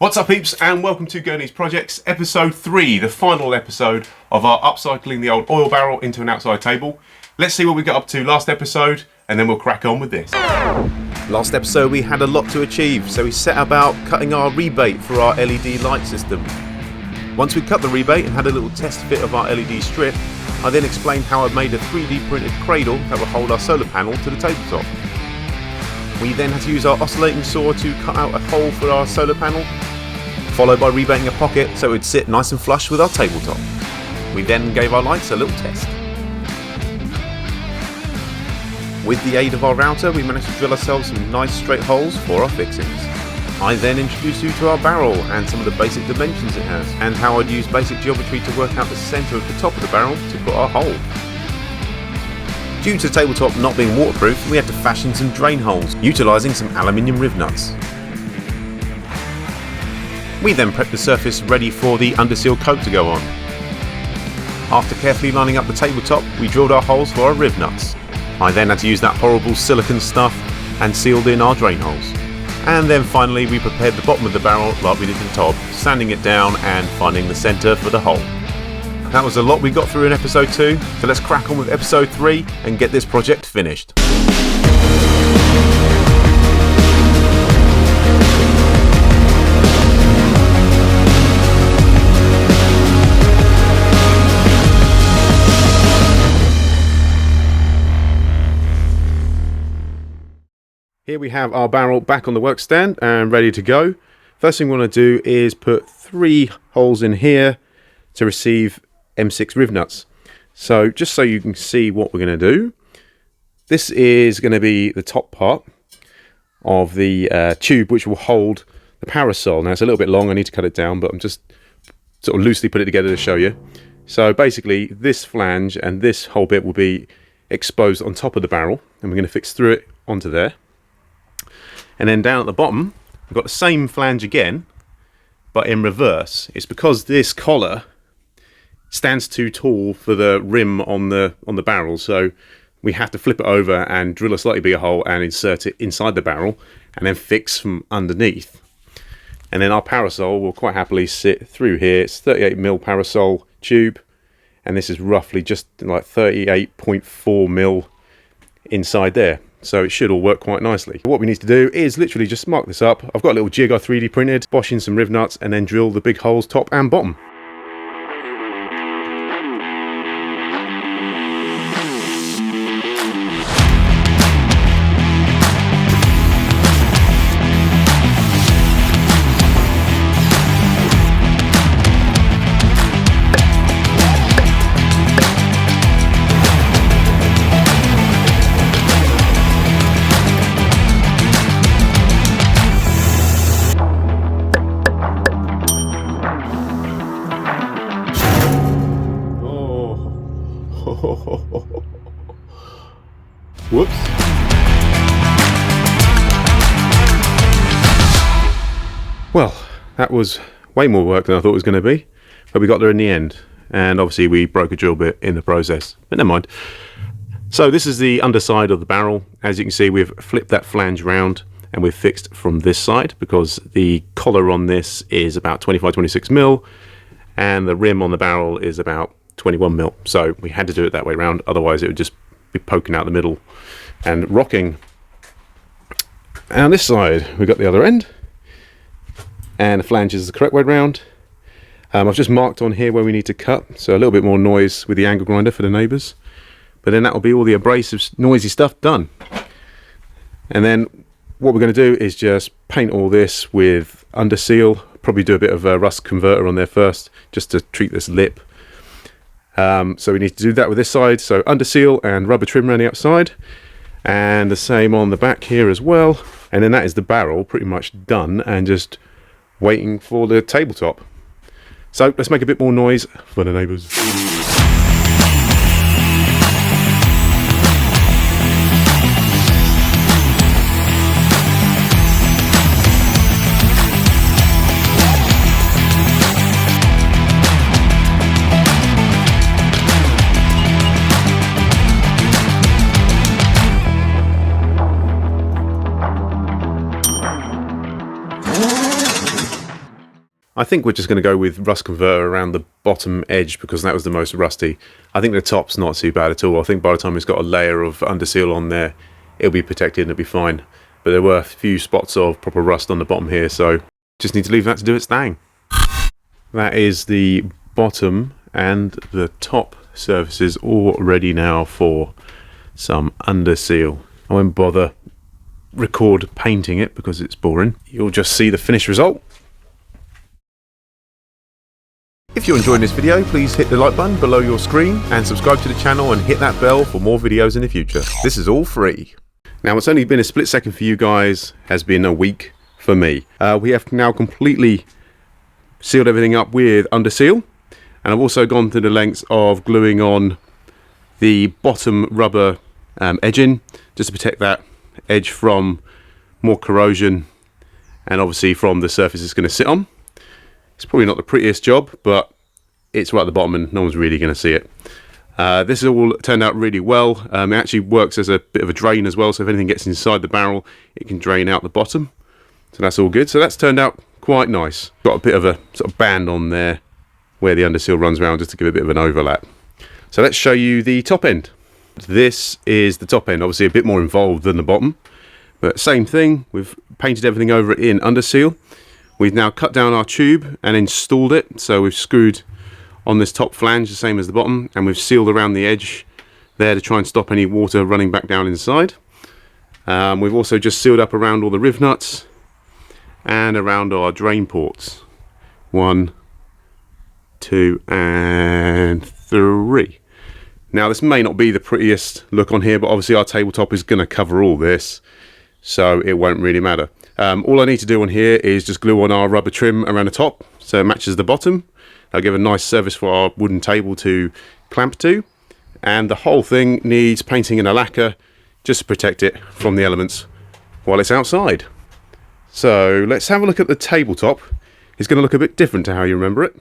What's up, peeps, and welcome to Gurney's Projects, episode 3, the final episode of our upcycling the old oil barrel into an outside table. Let's see what we got up to last episode, and then we'll crack on with this. Last episode we had a lot to achieve, so we set about cutting our rebate for our LED light system. Once we cut the rebate and had a little test fit of our LED strip, I then explained how I'd made a 3D printed cradle that would hold our solar panel to the tabletop. We then had to use our oscillating saw to cut out a hole for our solar panel, followed by rebating a pocket so it would sit nice and flush with our tabletop. We then gave our lights a little test. With the aid of our router, we managed to drill ourselves some nice straight holes for our fixings. I then introduced you to our barrel and some of the basic dimensions it has, and how I'd use basic geometry to work out the centre of the top of the barrel to put our hole. Due to the tabletop not being waterproof, we had to fashion some drain holes, utilising some aluminium riv nuts. We then prepped the surface ready for the underseal coat to go on. After carefully lining up the tabletop, we drilled our holes for our riv nuts. I then had to use that horrible silicone stuff and sealed in our drain holes. And then finally we prepared the bottom of the barrel like we did the top, sanding it down and finding the centre for the hole. That was a lot we got through in episode 2, so let's crack on with episode 3 and get this project finished. Here we have our barrel back on the work stand and ready to go. First thing we want to do is put 3 holes in here to receive M6 riv nuts. So just so you can see what we're going to do, this is going to be the top part of the tube which will hold the parasol. Now it's a little bit long, I need to cut it down, but I'm just sort of loosely put it together to show you. So basically this flange and this whole bit will be exposed on top of the barrel, and we're going to fix through it onto there. And then down at the bottom we've got the same flange again, but in reverse. It's because this collar stands too tall for the rim on the barrel, so we have to flip it over and drill a slightly bigger hole and insert it inside the barrel and then fix from underneath. And then our parasol will quite happily sit through here. It's 38mm parasol tube, and this is roughly just like 38.4mm inside there, so it should all work quite nicely. What we need to do is literally just mark this up. I've got a little jig I 3D printed, bosh in some riv nuts and then drill the big holes top and bottom. Whoops. Well, that was way more work than I thought it was going to be, but we got there in the end, and obviously we broke a drill bit in the process, but never mind. So this is the underside of the barrel. As you can see, we've flipped that flange round and we've fixed from this side because the collar on this is about 25-26mm and the rim on the barrel is about 21mm, so we had to do it that way round, otherwise it would just be poking out the middle and rocking. And on this side we've got the other end, and the flange is the correct way round. I've just marked on here where we need to cut, so a little bit more noise with the angle grinder for the neighbours, but then that will be all the abrasive noisy stuff done. And then what we're going to do is just paint all this with underseal, probably do a bit of a rust converter on there first just to treat this lip. So we need to do that with this side, so underseal and rubber trim around the outside, and the same on the back here as well. And then that is the barrel pretty much done and just waiting for the tabletop. So let's make a bit more noise for the neighbours. I think we're just going to go with rust converter around the bottom edge because that was the most rusty. I think the top's not too bad at all. I think by the time it's got a layer of underseal on there, it'll be protected and it'll be fine. But there were a few spots of proper rust on the bottom here, so just need to leave that to do its thing. That is the bottom and the top surfaces all ready now for some underseal. I won't bother record painting it because it's boring. You'll just see the finished result. If you're enjoying this video, please hit the like button below your screen and subscribe to the channel and hit that bell for more videos in the future. This is all free. Now, it's only been a split second for you guys, has been a week for me. We have now completely sealed everything up with underseal, and I've also gone to the lengths of gluing on the bottom rubber edging just to protect that edge from more corrosion and obviously from the surface it's going to sit on. It's probably not the prettiest job, but it's right at the bottom and no one's really going to see it. This all turned out really well. It actually works as a bit of a drain as well, so if anything gets inside the barrel, it can drain out the bottom. So that's all good. So that's turned out quite nice. Got a bit of a sort of band on there where the underseal runs around just to give a bit of an overlap. So let's show you the top end. This is the top end, obviously a bit more involved than the bottom, but same thing. We've painted everything over it in underseal. We've now cut down our tube and installed it, so we've screwed on this top flange the same as the bottom, and we've sealed around the edge there to try and stop any water running back down inside. We've also just sealed up around all the riv nuts and around our drain ports. 1, 2 and 3. Now this may not be the prettiest look on here, but obviously our tabletop is going to cover all this, so it won't really matter. All I need to do on here is just glue on our rubber trim around the top so it matches the bottom. I'll give a nice surface for our wooden table to clamp to, and the whole thing needs painting in a lacquer just to protect it from the elements while it's outside. So let's have a look at the tabletop. It's going to look a bit different to how you remember it.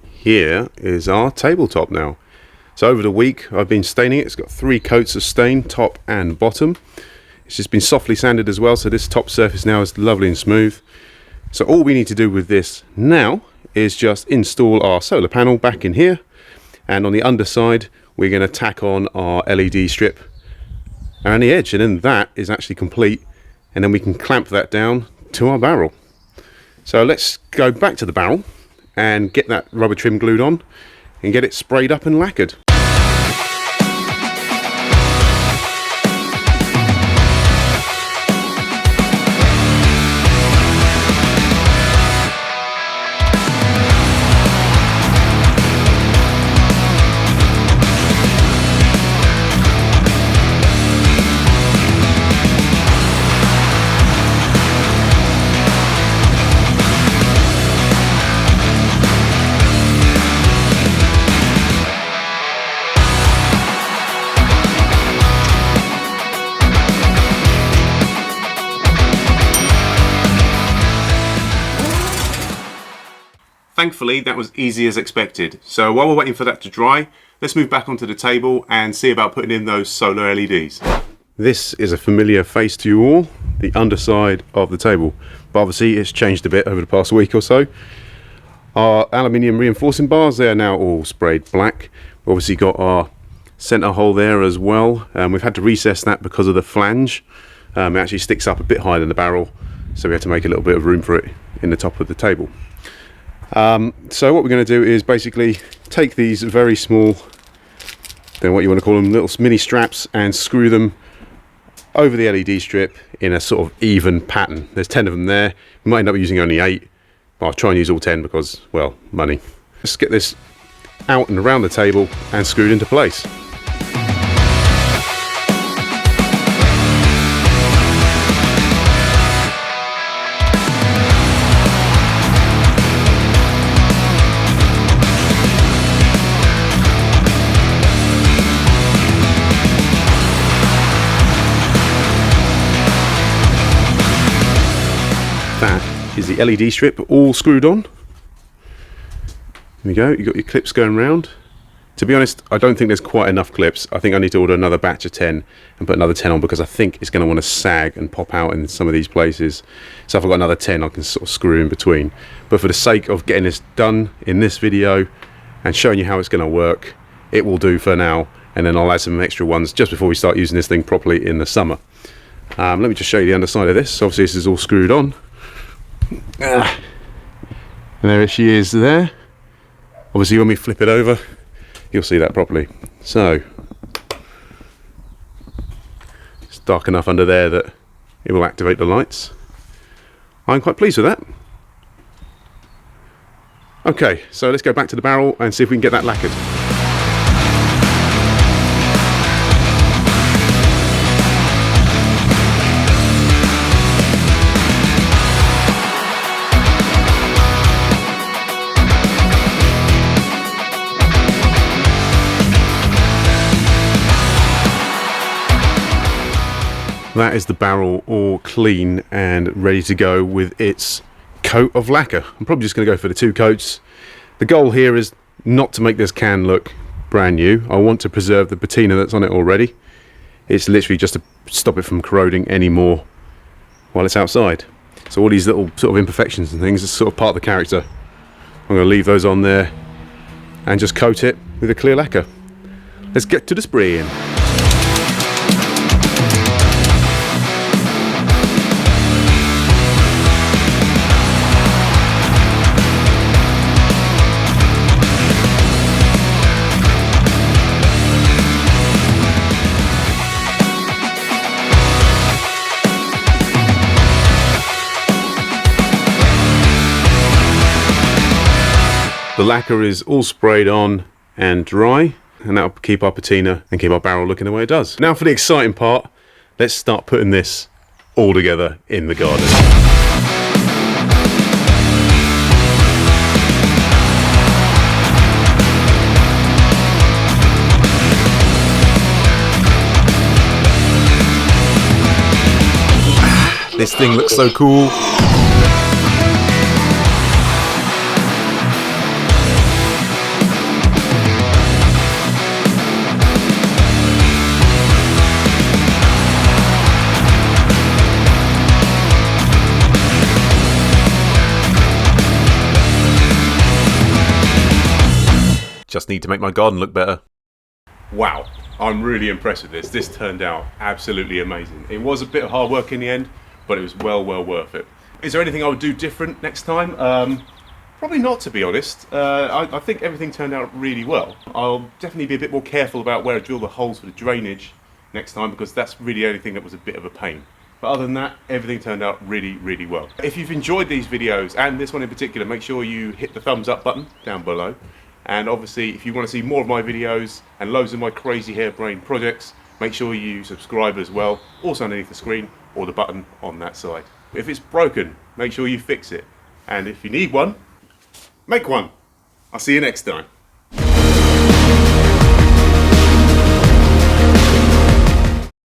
Here is our tabletop now. So over the week I've been staining it. It's got 3 coats of stain, top and bottom. It's just been softly sanded as well, so this top surface now is lovely and smooth. So all we need to do with this now is just install our solar panel back in here, and on the underside we're going to tack on our LED strip around the edge, and then that is actually complete, and then we can clamp that down to our barrel. So let's go back to the barrel and get that rubber trim glued on and get it sprayed up and lacquered. Thankfully, that was easy as expected. So while we're waiting for that to dry, let's move back onto the table and see about putting in those solar LEDs. This is a familiar face to you all, the underside of the table. But obviously it's changed a bit over the past week or so. Our aluminium reinforcing bars, they are now all sprayed black. We've obviously got our centre hole there as well. We've had to recess that because of the flange. It actually sticks up a bit higher than the barrel, so we had to make a little bit of room for it in the top of the table. So what we're going to do is basically take these very small, then what you want to call them, little mini straps, and screw them over the LED strip in a sort of even pattern. There's 10 of them there. We might end up using only 8. I'll try and use all 10 because, well, money. Let's get this out and around the table and screwed into place. That is the LED strip all screwed on. There we go, you've got your clips going round. To be honest, I don't think there's quite enough clips. I think I need to order another batch of 10 and put another 10 on, because I think it's going to want to sag and pop out in some of these places. So if I've got another 10, I can sort of screw in between. But for the sake of getting this done in this video and showing you how it's going to work, it will do for now. And then I'll add some extra ones just before we start using this thing properly in the summer. Let me just show you the underside of this. Obviously this is all screwed on. And there she is there. Obviously when we flip it over, you'll see that properly. So it's dark enough under there that it will activate the lights. I'm quite pleased with that. Okay, so let's go back to the barrel and see if we can get that lacquered. That is the barrel all clean and ready to go with its coat of lacquer. I'm probably just going to go for the 2 coats. The goal here is not to make this can look brand new. I want to preserve the patina that's on it already. It's literally just to stop it from corroding anymore while it's outside. So all these little sort of imperfections and things is sort of part of the character. I'm going to leave those on there and just coat it with a clear lacquer. Let's get to the spraying. The lacquer is all sprayed on and dry, and that'll keep our patina and keep our barrel looking the way it does. Now for the exciting part, let's start putting this all together in the garden. This thing looks so cool. Just need to make my garden look better. Wow, I'm really impressed with this. This turned out absolutely amazing. It was a bit of hard work in the end, but it was well worth it. Is there anything I would do different next time? Probably not, to be honest. I think everything turned out really well. I'll definitely be a bit more careful about where I drill the holes for the drainage next time, because that's really the only thing that was a bit of a pain. But other than that, everything turned out really well. If you've enjoyed these videos, and this one in particular, make sure you hit the thumbs up button down below. And obviously, if you want to see more of my videos and loads of my crazy harebrained projects, make sure you subscribe as well, also underneath the screen or the button on that side. If it's broken, make sure you fix it. And if you need one, make one. I'll see you next time.